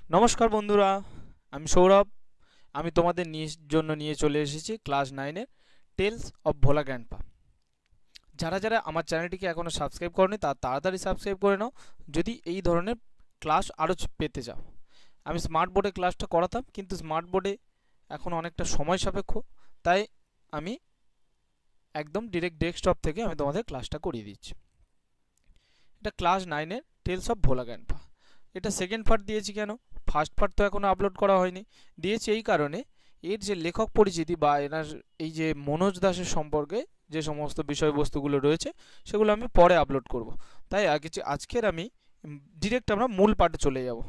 নমস্কার বন্ধুরা, আমি সৌরভ। আমি তোমাদের জন্য নিয়ে চলে এসেছি ক্লাস 9 এর টেলস অফ ভোলা গ্র্যান্ডপা। যারা যারা আমার চ্যানেলটিকে এখনও সাবস্ক্রাইব করনি তারা তাড়াতাড়ি সাবস্ক্রাইব করে নাও যদি এই ধরনের ক্লাস আরও পেতে চাও। আমি স্মার্ট বোর্ডে ক্লাসটা করাতাম, কিন্তু স্মার্ট বোর্ডে এখন অনেকটা সময় সাপেক্ষ, তাই আমি একদম ডিরেক্ট ডেস্কটপ থেকে আমি তোমাদের ক্লাসটা করিয়ে দিচ্ছি। এটা ক্লাস 9 এর টেলস অফ ভোলা গ্র্যান্ডপা। এটা সেকেন্ড পার্ট দিয়েছি কেন? ফার্স্ট পার্ট তো এখনও আপলোড করা হয়নি। দিয়েছি এই কারণে, এর যে লেখক পরিচিতি বা এনার এই যে মনোজ দাসের সম্পর্কে যে সমস্ত বিষয়বস্তুগুলো রয়েছে সেগুলো আমি পরে আপলোড করব। তাই আজকের আমি ডিরেক্ট আমরা মূল পার্টে চলে যাব।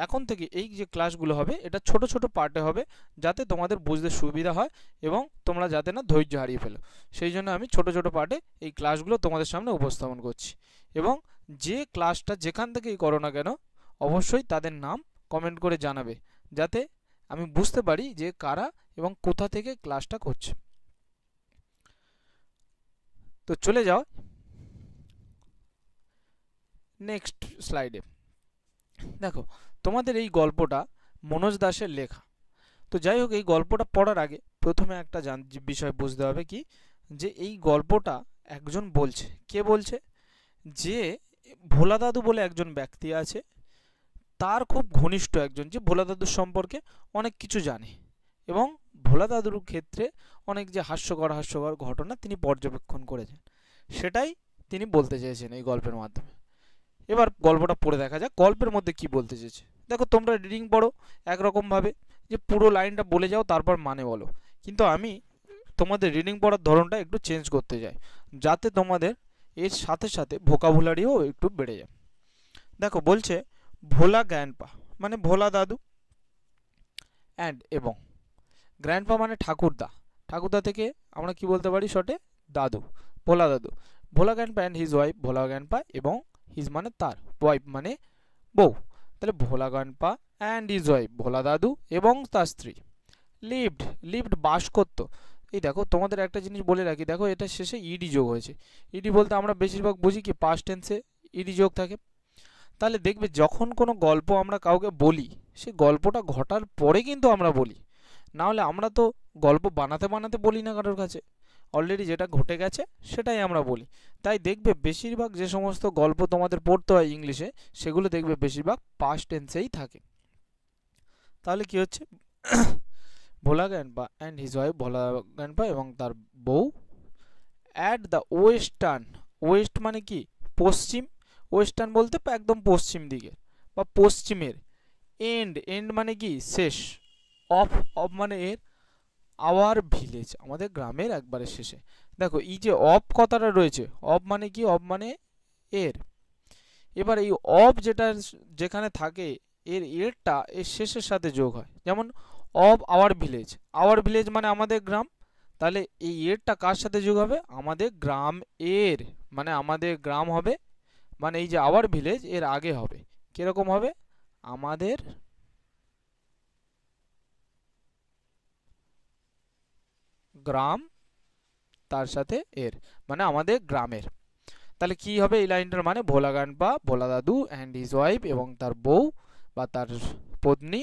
এখন থেকে এই যে ক্লাসগুলো হবে এটা ছোট ছোট পার্টে হবে, যাতে তোমাদের বুঝতে সুবিধা হয় এবং তোমরা যাতে না ধৈর্য হারিয়ে ফেলো। সেই জন্য আমি ছোট ছোট পার্টে এই ক্লাসগুলো তোমাদের সামনে উপস্থাপন করছি। এবং যে ক্লাসটা যেখান থেকেই করো না কেন অবশ্যই তাদের নাম কমেন্ট করে জানাবে, যাতে আমি বুঝতে পারি যে কারা এবং কোথা থেকে ক্লাসটা করছে। তো চলে যাও নেক্সট স্লাইডে। দেখো, তোমাদের এই গল্পটা মনোজ দাসের লেখা। তো যাই হোক, এই গল্পটা পড়ার আগে প্রথমে একটা বিষয় বুঝতে হবে কি, যে এই গল্পটা একজন বলছে। কে বলছে? যে ভোলা দাদু বলে একজন ব্যক্তি আছে, তার খুব ঘনিষ্ঠ একজন, যে ভোলা দাদুর সম্পর্কে অনেক কিছু জানে এবং ভোলা দাদুর ক্ষেত্রে অনেক যে হাস্যকর ঘটনা তিনি পর্যবেক্ষণ করেছেন, সেটাই তিনি বলতে চেয়েছেন এই গল্পের মাধ্যমে। এবার গল্পটা পড়ে দেখা যাক গল্পের মধ্যে কি বলতে চেয়েছে। দেখো, তোমরা রিডিং পড়ো একরকমভাবে, যে পুরো লাইনটা বলে যাও তারপর মানে বলো, কিন্তু আমি তোমাদের রিডিং পড়ার ধরনটা একটু চেঞ্জ করতে চাই, যাতে তোমাদের এর সাথে সাথে ভোকাবুলারিও একটু বেড়ে যায়। দেখো, বলছে ভোলা গ্র্যান্ডপা মানে ভোলা দাদু, অ্যান্ড এবং গ্র্যান্ডপা মানে ঠাকুরদা। ঠাকুরদা থেকে আমরা কি বলতে পারি শর্টে? দাদু, ভোলা দাদু। Bhola grandpa and his wife, Bhola grandpa এবং হিজ মানে তার, ওয়াইফ মানে বউ। তাহলে Bhola grandpa and his wife, Bhola দাদু এবং তার স্ত্রী, লিভড লিভড বাস করতো। এই দেখো, তোমাদের একটা জিনিস বলে রাখি, দেখো এটা শেষে ইডি যোগ হয়েছে। ইডি বলতে আমরা বেশিরভাগ বুঝি কি পাস্ট টেন্সে ইডি যোগ থাকে। তাহলে দেখবে যখন কোনো গল্প আমরা কাউকে বলি, সে গল্পটা ঘটার পরে কিন্তু আমরা বলি, না হলে আমরা তো গল্প বানাতে বানাতে বলি না কারোর কাছে, অলরেডি যেটা ঘটে গেছে সেটাই আমরা বলি। তাই দেখবে বেশিরভাগ যে সমস্ত গল্প তোমাদের পড়তে হয় ইংলিশে, সেগুলো দেখবে বেশিরভাগ পাস্ট টেন্সেই থাকে। তাহলে কি হচ্ছে? Bhola grandpa and his wife, Bhola grandpa এবং তার বউ, অ্যাট দ্য ওয়েস্টার্ন, ওয়েস্ট মানে কি? পশ্চিম। ওয়েস্টার্ন বলতে একদম পশ্চিম দিকে বা পশ্চিমের। এন্ড, এন্ড মানে কি? শেষ। অফ, অফ মানে এর। আওয়ার ভিলেজ আমাদের গ্রামের একবারে শেষে। দেখো, এই যে অফ কথাটা রয়েছে, অফ মানে কি? অফ মানে এর। এবার এই অফ যেটা যেখানে থাকে, এর এরটা এর শেষের সাথে যোগ হয়। যেমন of our village, our village মানে আমাদের গ্রাম। তাহলে এই এরটা কার সাথে যোগ হবে? আমাদের গ্রাম এর, মানে আমাদের গ্রাম হবে, মানে এই যে আওয়ার ভিলেজ এর আগে হবে কিরকম হবে? আমাদের গ্রাম, তার সাথে এর, মানে আমাদের গ্রামের। তাহলে কি হবে এই লাইনটার মানে? ভোলা গ্র্যান্ডপা, ভোলা দাদু অ্যান্ড হিজ ওয়াইফ এবং তার বউ বা তার পত্নী,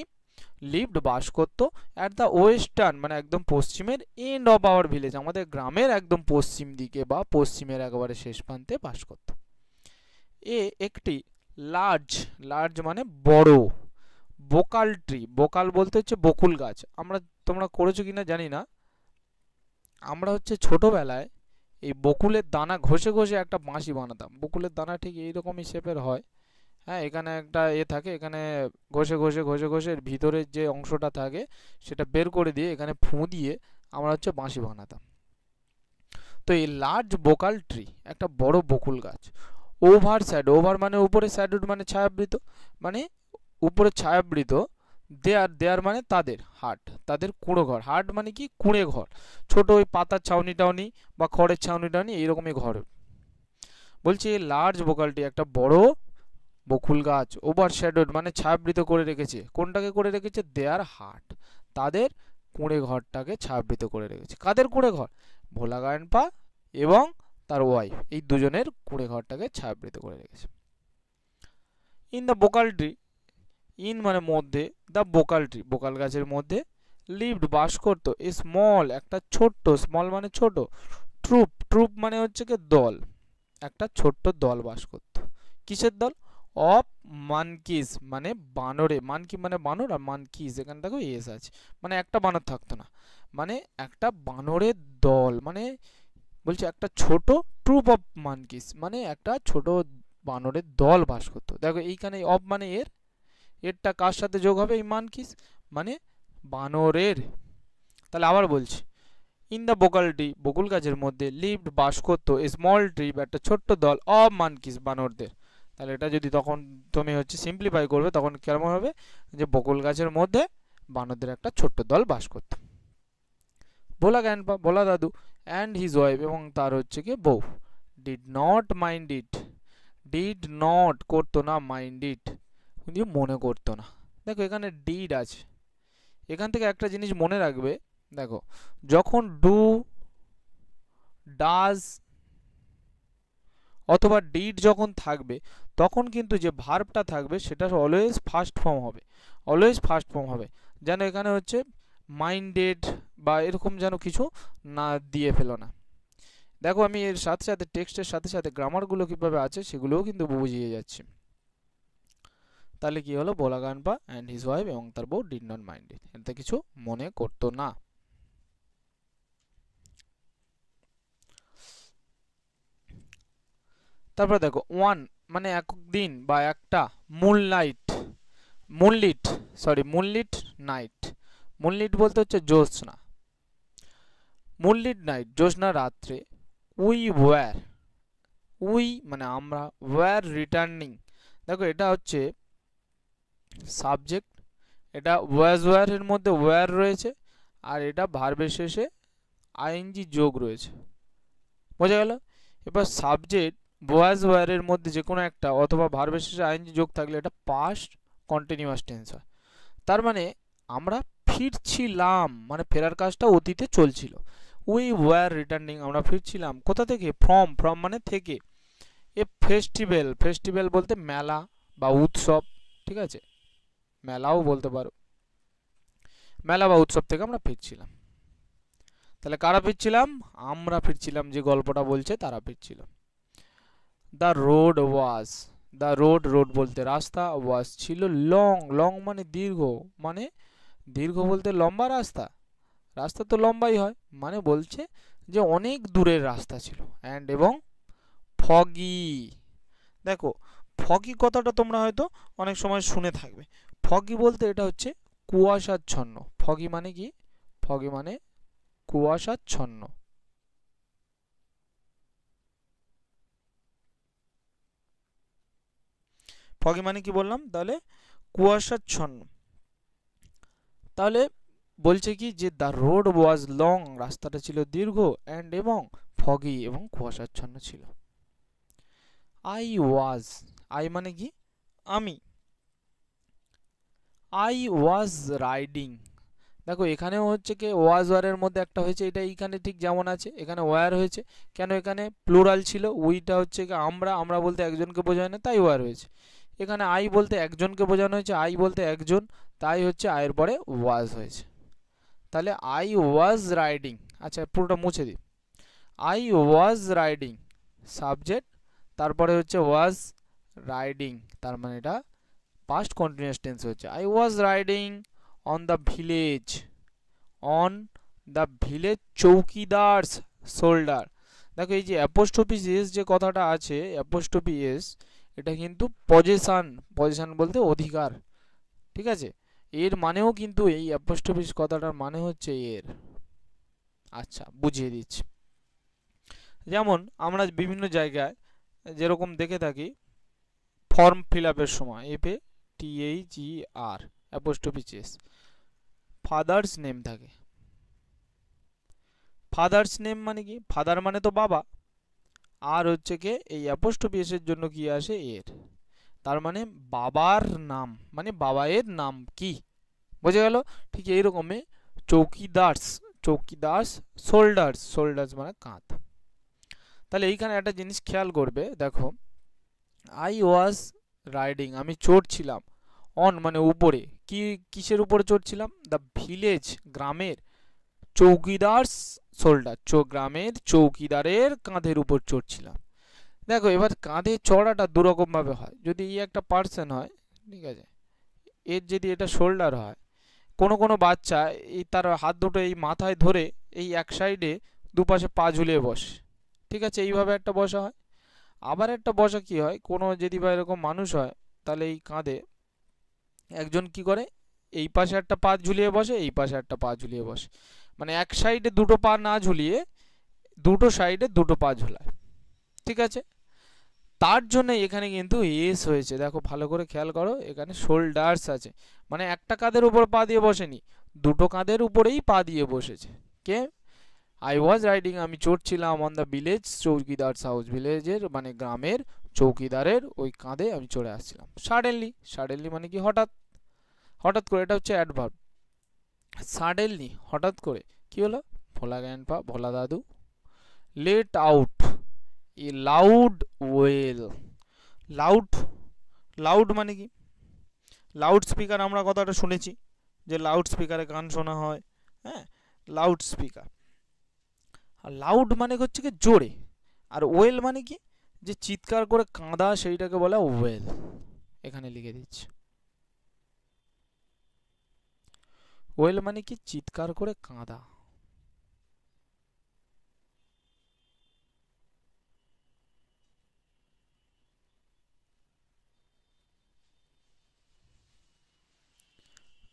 লিভড বাস করতো, অ্যাট দ্য ওয়েস্টার্ন মানে একদম পশ্চিমের, এন্ড অফ আওয়ার ভিলেজ আমাদের গ্রামের একদম পশ্চিম দিকে বা পশ্চিমের একেবারে শেষ প্রান্তে বাস করত। এ একটি লার্জ, লার্জ মানে বড়, বোকাল ট্রি, বোকাল বলতে হচ্ছে বকুল গাছ। আমরা, তোমরা করেছো কিনা জানি না, আমরা হচ্ছে ছোটবেলায় এই বকুলের দানা ঘষে ঘষে একটা বাঁশি বানাতাম। বকুলের দানা ঠিক এইরকমই শেপের হয়, হ্যাঁ, এখানে একটা থাকে, এখানে ঘষে ঘষে ঘষে ঘষে এর ভিতরের যে অংশটা থাকে সেটা বের করে দিয়ে এখানে ফুঁ দিয়ে আমরা হচ্ছে বাঁশি বানাতাম। তো এই লার্জ বোকাল ট্রি একটা বড় বকুল গাছ, ওভার শ্যাডো, ওভার মানে উপরে, শ্যাডোড মানে ছায়াবৃত, মানে উপরে ছায়াবৃত, দেয়ার, দেয়ার মানে তাদের, হাট তাদের কুঁড়ো ঘর, হাট মানে কি? কুঁড়ে ঘর, ছোট ওই পাতার ছাউনি টাউনি বা খড়ের ছাউনি টাউনি এইরকমই ঘর। বলছি লার্জ বোকালটি একটা বড় বকুল গাছ, ওভার শ্যাডোড মানে ছায়াবৃত করে রেখেছে। কোনটাকে করে রেখেছে? দেয়ার হাট, তাদের কুঁড়ে ঘরটাকে ছায়াবৃত করে রেখেছে। কাদের কুঁড়ে ঘর? ভোলা গ্র্যান্ডপা এবং তার ওয়াইফ, এই দুজনের কুঁড়ে ঘরটাকে ছায়াবৃত করে রেখেছে। In the vocal tree, in মানে মধ্যে, দ্য বোকাল ট্রি বোকাল গাছের মধ্যে, লিভড বাস করতো, এ স্মল একটা ছোট্ট, স্মল মানে ছোট, ট্রুপ ট্রুপ মানে হচ্ছে কি দল, একটা ছোট্ট দল বাস করতো। কিসের দল? অফ মানকিস মানে বানরে, মানকি মানে বানর, আর মানকিস এখানে দেখো এস আছে, মানে একটা বানর থাকতো না, মানে একটা বানরের দল, মানে বলছে একটা ছোট ট্রুপ অফ মানকিস মানে একটা ছোট বানরের দল বাস করতো। দেখো এইখানে অফ মানে এর, এরটা কার সাথে যোগ হবে? এই মানকিস মানে বানরের। তাহলে আবার বলছি, ইন দ্য বোকাল ট্রি বকুল গাছের মধ্যে, লিভড বাস করতো, এ স্মল ট্রিপ একটা ছোট্ট দল, অফ মানকিস বানরদের। তাহলে এটা যদি তখন তুমি হচ্ছে সিম্পলিফাই করবে তখন কেমন হবে, যে বকুল গাছের মধ্যে বানরদের একটা ছোট্ট দল বাস করত। ভোলা গ্র্যান্ডপা ভোলা দাদু অ্যান্ড হিজ ওয়াইফ এবং তার হচ্ছে কি বউ, did not mind it, did not করতো না, মাইন্ড ইট কিন্তু মনে করতো না। দেখো এখানে ডিড আছে, এখান থেকে একটা জিনিস মনে রাখবে, দেখো যখন ডু, ডাজ অথবা ডিড যখন থাকবে তখন কিন্তু যে ভার্বটা থাকবে সেটা অলওয়েজ ফার্স্ট ফর্ম হবে, অলওয়েজ ফার্স্ট ফর্ম হবে। যেন এখানে হচ্ছে মাইন্ডেড বা এরকম যেন কিছু না দিয়ে ফেলো না। দেখো আমি এর সাথে সাথে টেক্সটের সাথে সাথে গ্রামারগুলো কীভাবে আছে সেগুলোও কিন্তু বুঝিয়ে যাচ্ছি। তাহলে কি হলো, ভোলা গ্র্যান্ডপা অ্যান্ড হিজ ওয়াইফ এবং তার বউ ডিড নট মাইন্ড ইট, এতে কিছু মনে করতো না। তারপর দেখো ওয়ান মানে একদিন বা একটা, moonlight moonlit sorry moonlit night, moonlit বলতে হচ্ছে জ্যোৎস্না, মুনলিট নাইট জ্যোৎস্না রাত্রে, উই ওয়্যার উই মানে আমরা, ওয়্যার রিটার্নিং, দেখো এটা হচ্ছে সাবজেক্ট, এটা ওয়াজ ওয়্যারের মধ্যে ওয়্যার রয়েছে, আর এটা ভার্বের শেষে আইএনজি যোগ রয়েছে, বোঝা গেল? এবার সাবজেক্ট ওয়াজ ওয়্যারের মধ্যে যে কোনো একটা অথবা ভার্বের শেষে আইএনজি যোগ থাকলে এটা পাস্ট কন্টিনিউয়াস টেন্স হয়। তার মানে আমরা ফিরছিলাম, মানে ফেরার কাজটা অতীতে চলছিল। উই ওয়্যার রিটার্নিং আমরা ফিরছিলাম কোথা থেকে? ফ্রম, ফ্রম মানে থেকে। এ ফেস্টিভ্যাল, ফেস্টিভ্যাল বলতে মেলা বা উৎসব, ঠিক আছে, মেলাও বলতে পারো, মেলা বা উৎসব থেকে আমরা ফিরছিলাম। তাহলে কারা ফিরছিলাম? আমরা ফিরছিলাম, যে গল্পটা বলছে তারা ফিরছিল। The road was, the road road বলতে রাস্তা, ওয়াজ ছিল, লং লং মানে দীর্ঘ, মানে দীর্ঘ বলতে লম্বা রাস্তা, রাস্তা তো লম্বাই হয়, মানে বলছে যে অনেক দূরের রাস্তা ছিল। অ্যান্ড এবং ফগি, দেখো ফগি কথাটা তোমরা হয়তো অনেক সময় শুনে থাকবে, ফগি বলতে এটা হচ্ছে কুয়াশাচ্ছন্ন, ফগি মানে কি? ফগি মানে কুয়াশাচ্ছন্ন। ফগি মানে কি বললাম? তাহলে কুয়াশাচ্ছন্ন। তাহলে বলছে কি যে দ্য রোড ওয়াজ লং রাস্তাটা ছিল দীর্ঘ, অ্যান্ড এবং ফগি এবং কুয়াশাচ্ছন্ন ছিল। আই ওয়াজ, আই মানে কি? আমি, আই ওয়াজ রাইডিং, দেখো এখানেও হচ্ছে কি ওয়াজ ওয়ারের মধ্যে একটা হয়েছে, এটা এইখানে ঠিক যেমন আছে এখানে ওয়ার হয়েছে, কেন? এখানে প্লুরাল ছিল, উইটা হচ্ছে কি আমরা, আমরা বলতে একজনকে বোঝায় না তাই ওয়ার হয়েছে। এখানে আই বলতে একজনকে বোঝানো হয়েছে, আই বলতে একজন, তাই হচ্ছে আয়ের পরে ওয়াজ হয়েছে। তাহলে আই ওয়াজ রাইডিং, আচ্ছা পুরোটা মুছে দিই, আই ওয়াজ রাইডিং সাবজেক্ট, তারপরে হচ্ছে ওয়াজ রাইডিং, তার মানে এটা পাস্ট কন্টিনিউয়াস টেন্স হচ্ছে। I was riding on the village, on the village chowkidar's shoulder, দেখো এই যে অ্যাপোস্ট্রফি এস যে কথাটা আছে, অ্যাপোস্ট্রফি এস এটা কিন্তু পজেশন, পজেশন বলতে অধিকার, ঠিক আছে, এর মানেও কিন্তু এই অ্যাপোস্ট্রফি কথাটার মানে হচ্ছে এর। আচ্ছা বুঝিয়ে দিচ্ছি, যেমন আমরা বিভিন্ন জায়গায় যেরকম দেখে থাকি ফর্ম ফিল আপের সময় FATHER apostrophe S father's name থাকে, ফাদার্স নেম মানে কি? ফাদার মানে তো বাবা, আর হচ্ছে কি এই অ্যাপোস্ট্রফি এস এর জন্য কি আসে? এর, তার মানে বাবার নাম, মানে বাবায়ের নাম কি, বোঝা গেল? ঠিক এইরকমই চৌকিদার্স, চৌকিদার্স শোল্ডার্স, শোল্ডার্স মানে কাঁধ। তাহলে এইখানে একটা জিনিস খেয়াল করবে, দেখো আই ওয়াজ রাইডিং আমি চড়ছিলাম, অন মানে উপরে, কি কিসের উপরে চড়ছিলাম? দ্য ভিলেজ, গ্রামের চৌকিদার শোল্ডার, গ্রামের চৌকিদারের কাঁধের উপর চড়ছিলাম। দেখো এবার কাঁধে চড়াটা দুরকম ভাবে হয়। যদি একটা পার্সন হয়, ঠিক আছে, এর যদি এটা শোল্ডার হয়, কোনো কোনো বাচ্চা এই তার হাত দুটো এই মাথায় ধরে এই এক সাইডে দুপাশে পা ঝুলিয়ে বসে, ঠিক আছে, এইভাবে একটা বসা হয়। আবার একটা বসা কি হয়, কোনো যদি বা এরকম মানুষ হয়, তাহলে এই কাঁধে একজন কি করে, এই পাশে একটা পা ঝুলিয়ে বসে, এই পাশে একটা পা ঝুলিয়ে বসে, মানে এক সাইডে দুটো পা না ঝুলিয়ে দুটো সাইডে দুটো পা ঝুলায়, ঠিক আছে। তার জন্য এখানে কিন্তু এস হয়েছে, দেখো ভালো করে খেয়াল করো, এখানে শোল্ডার্স আছে, মানে একটা কাঁধের উপর পা দিয়ে বসেনি, দুটো কাঁধের উপরেই পা দিয়ে বসেছে। কে? আই ওয়াজ রাইডিং, আমি চড়ছিলাম, on the village chowkidar's house, ভিলেজের মানে গ্রামের চৌকিদারের ওই কাঁধে আমি চড়ে আসছিলাম। সাডেনলি, সাডেনলি মানে কি হঠাৎ, হঠাৎ করে, এটা হচ্ছে অ্যাডভার্ব। সাডেনলি হঠাৎ করে কি হলো, ভোলা গ্র্যান্ডপা, ভোলা দাদু, লেট আউট এ লাউড ওয়েল। লাউড, লাউড মানে কি? লাউড স্পিকার, আমরা কথাটা শুনেছি যে লাউড স্পিকারে গান শোনা হয়, হ্যাঁ, লাউড স্পিকার। আর লাউড মানে হচ্ছে কি জোরে, আর ওয়েল মানে কি, যে চিৎকার করে কাঁদা, সেইটাকে বলে ওয়েল। এখানে লিখে দিচ্ছি, ওয়েল মানে কি চিৎকার করে কাঁদা।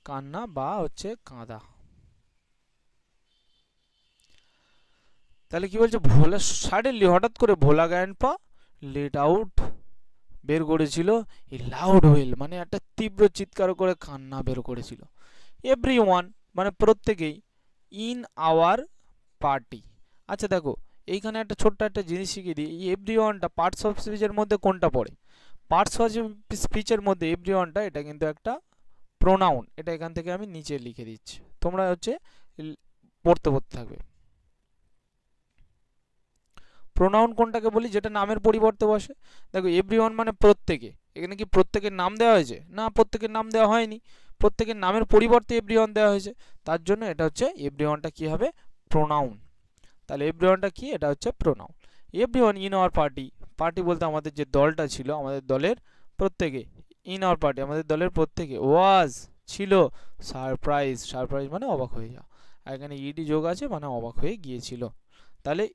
কান্না বা হচ্ছে কাঁদা। তাহলে কি বলছে, ভোলা সাডেনলি হঠাৎ করে ভোলা গ্র্যান্ডপা লেট আউট বের করেছিল, এই লাউড ওয়েল মানে একটা তীব্র চিৎকার করে কান্না বের করেছিল। এভরিওয়ান মানে প্রত্যেকেই, ইন আওয়ার পার্টি। আচ্ছা দেখো এইখানে একটা ছোট্ট একটা জিনিস শিখিয়ে দিই, এই এভরিওয়ানটা পার্টস অফ স্পিচের মধ্যে কোনটা পড়ে? পার্টস অফ স্পিচের মধ্যে এভরিওয়ানটা এটা কিন্তু একটা প্রোনাউন, এটা এখান থেকে আমি নিচে লিখে দিচ্ছি, তোমরা হচ্ছে পড়তে পড়তে থাকবে। প্রোনাউন কোনটাকে বলি, যেটা নামের পরিবর্তে বসে? দেখো এভরিওয়ান মানে প্রত্যেকে, এখানে কি প্রত্যেকের নাম দেওয়া হয়েছে? না, প্রত্যেকের নাম দেওয়া হয়নি, প্রত্যেকের নামের পরিবর্তে এভরিওয়ান দেওয়া হয়েছে, তার জন্য এটা হচ্ছে এভরিওয়ানটা কি হবে, প্রোনাউন। তাহলে এভরিওয়ানটা কি, এটা হচ্ছে pronoun. Everyone in our party, party বলতে আমাদের যে দলটা ছিল, আমাদের দলের প্রত্যেকে, ইন আওয়ার পার্টি আমাদের দলের প্রত্যেকে, ওয়াজ ছিল, সারপ্রাইজ, সারপ্রাইজ মানে অবাক হয়ে যাওয়া, আর এখানে ইডি যোগ আছে মানে অবাক হয়ে গিয়েছিল। তাহলে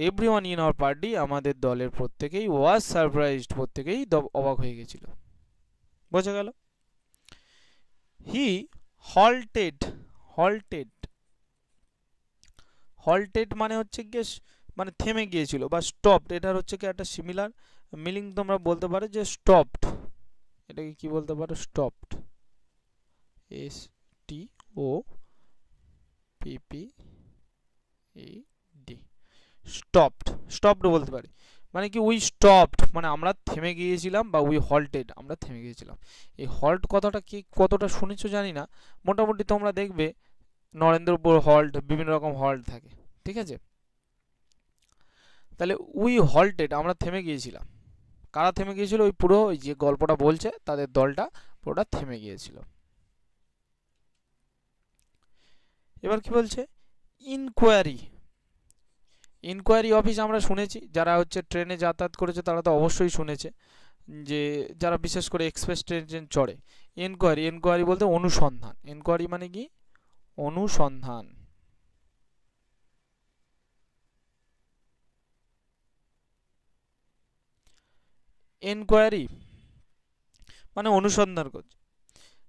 এভরিওয়ান ইন আওয়ার পার্টি আমাদের দলের প্রত্যেকেই, ওয়াজ সারপ্রাইজড প্রত্যেকেই অবাক হয়ে গেছিল। বোঝা গেল? হি হল্টেড, হল্টেড, হল্টেড মানে হচ্ছে গিয়ে মানে থেমে গিয়েছিল, বা স্টপড, এটার হচ্ছে কি একটা সিমিলার মিনিং তোমরা বলতে পারো যে স্টপড, এটাকে কি বলতে পারো, stopped, S T O P P E D, stopped, stopped বলতে পারি, মানে কি উই স্টপড মানে আমরা থেমে গিয়েছিলাম, বা উই হল্টেড আমরা থেমে গিয়েছিলাম। এই হল্ট কথাটা কি কতটা শুনেছো জানি না, মোটামুটি তোমরা দেখবে নরেন্দ্রপুর হল্ট, বিভিন্ন রকম হল্ট থাকে, ঠিক আছে। তাহলে উই হল্টেড আমরা থেমে গিয়েছিলাম, কারা থেমে গিয়েছিল? ওই পুরো ওই যে গল্পটা বলছে তাদের দলটা পুরোটা থেমে গিয়েছিল। এবার কি বলছে, ইনকোয়ারি, ইনকোয়ারি অফিস আমরা শুনেছি, যারা হচ্ছে ট্রেনে যাতায়াত করেছে তারা তো অবশ্যই শুনেছে, যে যারা বিশেষ করে এক্সপ্রেস ট্রেন চড়ে। এনকোয়ারি, এনকোয়ারি বলতে অনুসন্ধান, এনকোয়ারি মানে কি অনুসন্ধান। এনকোয়ারি মানে অনুসন্ধান করছে।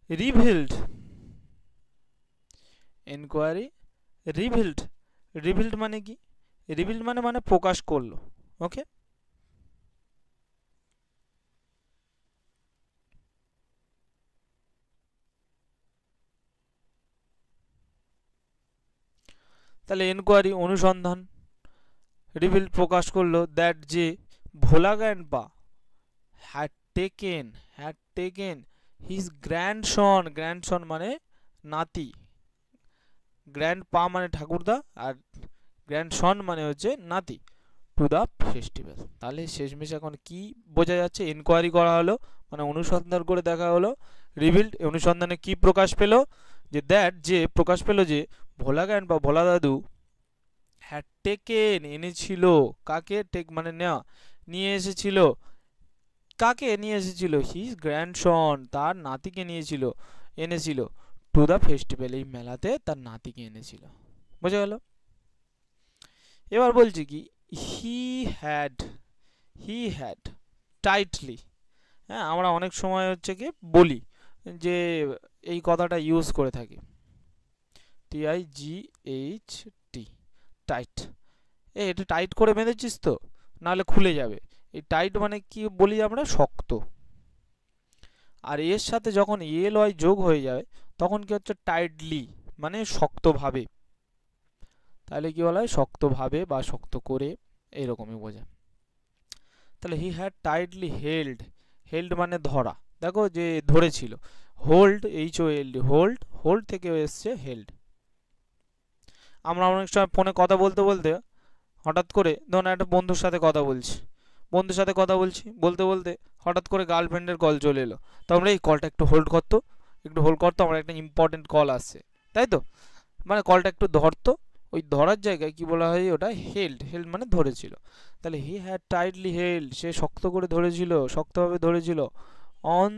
রিভিলড, এনকোয়ারি রিভিলড, রিভিলড মানে কি, রিভিলড মানে মানে প্রকাশ করলো, ওকে। তাহলে এনকোয়ারি অনুসন্ধান, রিভিলড প্রকাশ করলো, দ্যাট যে ভোলা grandpa had taken his grandson, grandson মানে নাতি, গ্র্যান্ডপা মানে ঠাকুরদা, আর গ্র্যান্ডসন মানে হচ্ছে নাতি, টু দ্য ফেস্টিভ্যাল। তাহলে শেষমেশ এখন কি বোঝা যাচ্ছে, এনকোয়ারি করা হলো মানে অনুসন্ধান করে দেখা হলো রিভিলড, অনুসন্ধানে কি প্রকাশ পেল, যে দ্যাট, যে প্রকাশ পেল যে ভোলা গ্র্যান্ডপা, ভোলা দাদু হ্যাড টেকেন, এনেছিল, কাকে, টেক মানে নেওয়া, নিয়ে এসেছিল, কাকে নিয়ে এসেছিল, হিজ গ্র্যান্ডসন, তার নাতিকে নিয়েছিল, এনেছিল, টু দ্য ফেস্টিভ্যাল, এই মেলাতে তার নাতিকে এনেছিল। বোঝা গেল? এবার বলছি কি, he had, he had tightly, হ্যাঁ আমরা অনেক সময় হচ্ছে কি বলি যে এই কথাটা ইউজ করে থাকি, TIGHT, টাইট, এটা টাইট করে বেঁধেছিস তো, নাহলে খুলে যাবে। এই টাইট মানে কি বলি আমরা, শক্ত। আর এর সাথে যখন LY যোগ হয়ে যাবে তখন কি হচ্ছে, টাইটলি মানে শক্তভাবে। তাহলে কি বলা হয়, শক্তভাবে বা শক্ত করে, এইরকমই বোঝায়। তাহলে he had tightly held, held মানে ধরা, দেখো যে ধরেছিল, হোল্ড, HOLD, হোল্ড, হোল্ড থেকে এসছে হেল্ড। আমরা অনেক সময় ফোনে কথা বলতে বলতে হঠাৎ করে, ধরুন একটা বন্ধুর সাথে কথা বলছি, বন্ধুর সাথে কথা বলছি, বলতে বলতে হঠাৎ করে গার্লফ্রেন্ডের কল চলে এলো, তো আমরা এই কলটা একটু হোল্ড করতো, একটু হোল্ড করতো, আমার একটা ইম্পর্টেন্ট কল আসছে, তাই তো, মানে কলটা একটু ধরতো, ওই ধরার জায়গায় কি বলা হয়, ওটা হেল্ড, হেল্ড মানে ধরেছিল। তাহলে হি হ্যাড টাইটলি হেল্ড, সে শক্ত করে ধরেছিল, শক্তভাবে ধরেছিল, on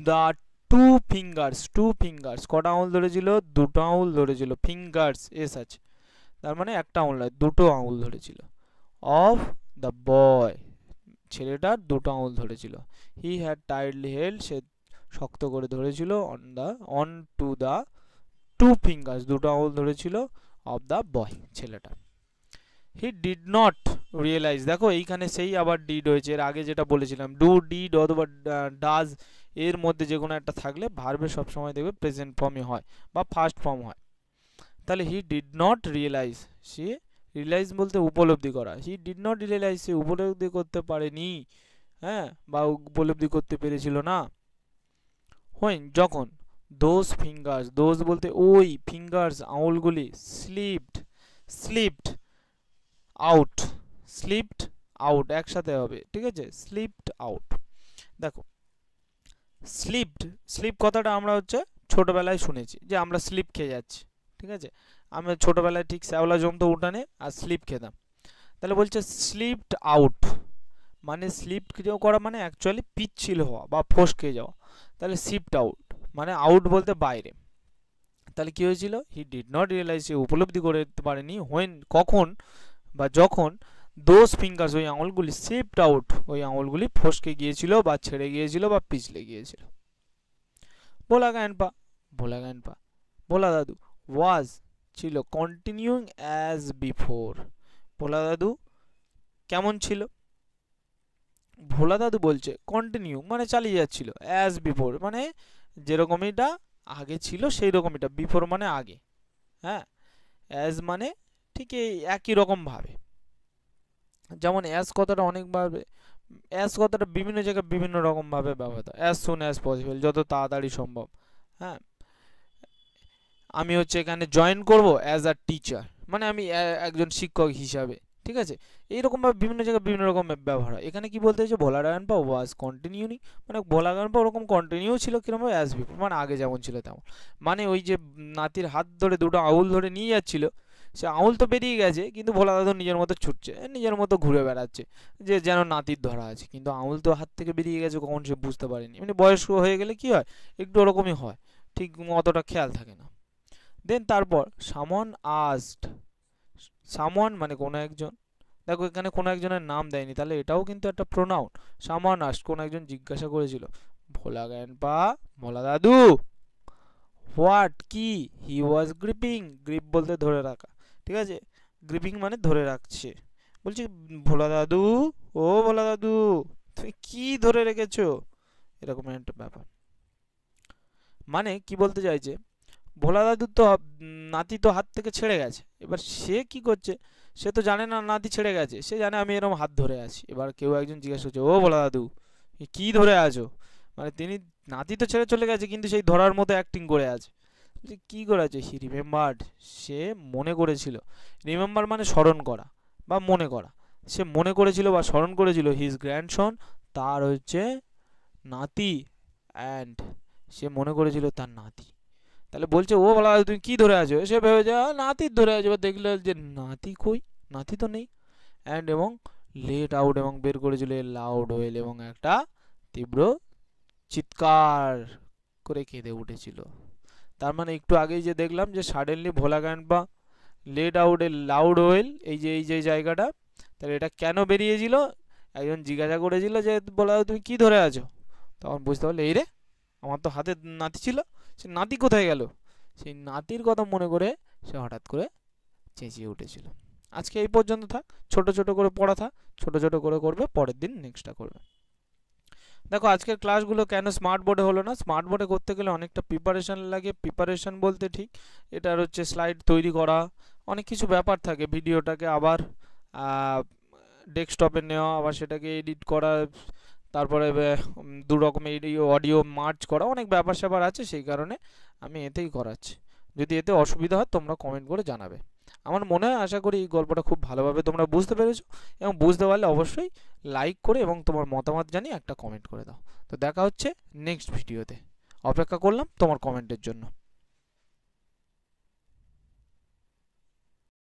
the two fingers, two fingers, কটা আঙুল ধরেছিল, দুটো আঙুল ধরেছিল, ফিঙ্গার্স এস আছে, তার মানে একটা আঙুল নয়, দুটো আঙুল ধরেছিল, অফ দ্য বয়, ছেলেটার দুটো আঙুল ধরেছিল, হি হ্যাড টাইটলি হেল্ড, সে শক্ত করে ধরেছিল, on to the two fingers, দুটো আঙুল ধরেছিল, অফ দ্য বয়, ছেলেটা। হি ডিড নট রিয়েলাইজ, দেখো এইখানে সেই আবার ডিড হয়েছে, এর আগে যেটা বলেছিলাম, ডু, ডিড অথবা ডাজ, এর মধ্যে যে কোনো একটা থাকলে ভার্বে সবসময় দেখবে প্রেজেন্ট ফর্মই হয় বা ফার্স্ট ফর্ম হয়। তাহলে হি ডিড নট রিয়েলাইজ, সে, রিয়েলাইজ বলতে উপলব্ধি করা, হি ডিড নট রিয়েলাইজ, সে উপলব্ধি করতে পারেনি, হ্যাঁ, বা উপলব্ধি করতে পেরেছিল না, হয় যখন, দোজ ফিঙ্গার্স, দোজ বলতে ওই, ফিঙ্গার্স আঙুলগুলি, slipped, slipped out, slipped out একসাথে হবে, ঠিক আছে, স্লিপড আউট। দেখো স্লিপড, স্লিপ কথাটা আমরা হচ্ছে ছোটবেলায় শুনেছি যে আমরা স্লিপ খেয়ে যাচ্ছি, ঠিক আছে, আমরা ছোটবেলায় ঠিক শ্যাওলা জমতো উঠানে আর স্লিপ খেতাম। তাহলে বলছে স্লিপড আউট, মানে স্লিপ করা মানে অ্যাকচুয়ালি পিচ্ছিল হওয়া বা ফসকে যাওয়া, তাহলে স্লিপড আউট মানে আউট বলতে বাইরে। তাহলে কি হয়েছিল, হি ডিড নট রিয়েলাইজ, সে উপলব্ধি করতে পারেনি, হোয়েন কখন বা যখন, দোজ ফিঙ্গার্স ওই আঙুলগুলি, স্লিপড আউট ওই আঙুলগুলি ফসকে গিয়েছিল বা ছেড়ে গিয়েছিল বা পিছলে গিয়েছিল। ভোলা গ্র্যান্ডপা, ভোলা গ্র্যান্ডপা, ভোলা দাদু, ওয়াজ ছিল, কন্টিনিউইং অ্যাজ বিফোর, ভোলা দাদু কেমন ছিল, ভোলা দাদু বলছে কন্টিনিউ মানে চালিয়ে যাচ্ছিল, অ্যাজ বিফোর মানে যেরকম এটা আগে ছিল সেই রকমইটা, বিফোর মানে আগে, হ্যাঁ, অ্যাজ মানে ঠিক এই একই রকম ভাবে, যেমন অ্যাজ কথাটা অনেকভাবে, অ্যাজ কথাটা বিভিন্ন জায়গায় বিভিন্ন রকম ভাবে ব্যবহৃত, অ্যাজ সুন অ্যাজ পসিবল, যত তাড়াতাড়ি সম্ভব, হ্যাঁ, আমি হচ্ছে এখানে জয়েন করব অ্যাজ আ টিচার, মানে আমি একজন শিক্ষক হিসাবে, ঠিক আছে, এইরকমভাবে বিভিন্ন জায়গায় বিভিন্ন রকম ব্যবহার হয়। এখানে কি বলতে হয়েছে, ভোলা গ্র্যান্ডপা ওয়াজ কন্টিনিউইং, মানে ভোলা গ্র্যান্ডপা ওরকম কন্টিনিউ ছিল কিরকম, অ্যাজ বিফোর মানে আগে যেমন ছিল তেমন, মানে ওই যে নাতির হাত ধরে দুটো আঙুল ধরে নিয়ে যাচ্ছিল, সে আঙুল তো বেরিয়ে গেছে কিন্তু ভোলা দাদু নিজের মতো ছুটছে, নিজের মতো ঘুরে বেড়াচ্ছে, যে যেন নাতির ধরা আছে, কিন্তু আঙুল তো হাত থেকে বেরিয়ে গেছে, কখন সে বুঝতে পারেনি, এমনি বয়স্ক হয়ে গেলে কি হয়, একটু ওরকমই হয়, ঠিক অতটা খেয়াল থাকে না। দেন তারপর সামন আস্কড, সামওয়ান মানে কোনো একজন, দেখো এখানে কোনো একজনের নাম দেয়নি, তাহলে এটাও কিন্তু একটা প্রোনাউন, সামওয়ান আস্কড কোনো একজন জিজ্ঞাসা করেছিল, ভোলা গ্র্যান্ডপা, ভোলা দাদু, হোয়াট কি, হি ওয়াজ গ্রিপিং, গ্রিপ বলতে ধরে রাখা, ঠিক আছে, গ্রিপিং মানে ধরে রাখছে, বলছি ভোলা দাদু, ও ভোলা দাদু তুমি কি ধরে রেখেছো, এরকম একটা ব্যাপার, মানে কি বলতে চাইছে, ভোলা দাদুর তো নাতি তো হাত থেকে ছেড়ে গেছে, এবার সে কি করছে, সে তো জানে না নাতি ছেড়ে গেছে, সে জানে আমি এরকম হাত ধরে আছি, এবার কেউ একজন জিজ্ঞেস করছে, ও ভোলা দাদু কি ধরে আছো, মানে তিনি, নাতি তো ছেড়ে চলে গেছে কিন্তু সেই ধরার মতো অ্যাক্টিং করে আছে, কি করে আছে, হি রিমেম্বার্ড, সে মনে করেছিল, রিমেম্বার মানে স্মরণ করা বা মনে করা, সে মনে করেছিল বা স্মরণ করেছিল, হিজ গ্র্যান্ডসন তার হচ্ছে নাতি, অ্যান্ড সে মনে করেছিল তার নাতি। তাহলে বলছে ও বলা তুমি কি ধরে আছো, সে ভেবে যে নাতির ধরে আছো, এবার দেখলে যে নাতি কই, নাতি তো নেই। অ্যান্ড এবং লেট আউট এবং বের করেছিল এ লাউড ওয়েল এবং একটা তীব্র চিৎকার করে কেঁদে উঠেছিল। তার মানে একটু আগেই যে দেখলাম যে সাডেনলি ভোলা গ্র্যান্ডপা লেট আউট এ লাউড ওয়েল, এই যে জায়গাটা, তাহলে এটা কেন বেরিয়েছিল, একজন জিজ্ঞাসা করেছিল যে বলা তুমি কি ধরে আছো, তখন বুঝতে পারলে এই রে আমার তো হাতে নাতি ছিল, সে নাতি কোথায় গেল, সেই নাতির কথা মনে করে সে হঠাৎ করে চেঁচিয়ে উঠেছিল। আজকে এই পর্যন্ত থাক, ছোট ছোট করে পড়া থাক, ছোট ছোট করে করবে, পরের দিন নেক্সটটা করবে। দেখো আজকের ক্লাসগুলো কেন স্মার্ট বোর্ডে হলো না, স্মার্ট বোর্ডে করতে গেলে অনেকটা প্রিপারেশন লাগে, প্রিপারেশন বলতে ঠিক এটার হচ্ছে স্লাইড তৈরি করা, অনেক কিছু ব্যাপার থাকে, ভিডিওটাকে আবার ডেস্কটপে নেওয়া, আবার সেটাকে এডিট করা, তারপরে দু রকমের অডিও মার্জ করা, অনেক ব্যাপার স্যাপার আছে, সেই কারণে আমি এতেই করাচ্ছি। যদি এতে অসুবিধা হয় তোমরা কমেন্ট করে জানাবে। আমার মনে হয় আশা করি এই গল্পটা খুব ভালোভাবে তোমরা বুঝতে পেরেছো, এবং বুঝতে পারলে অবশ্যই লাইক করে এবং তোমার মতামত জানিয়ে একটা কমেন্ট করে দাও। তো দেখা হচ্ছে নেক্সট ভিডিওতে, অপেক্ষা করলাম তোমার কমেন্টের জন্য।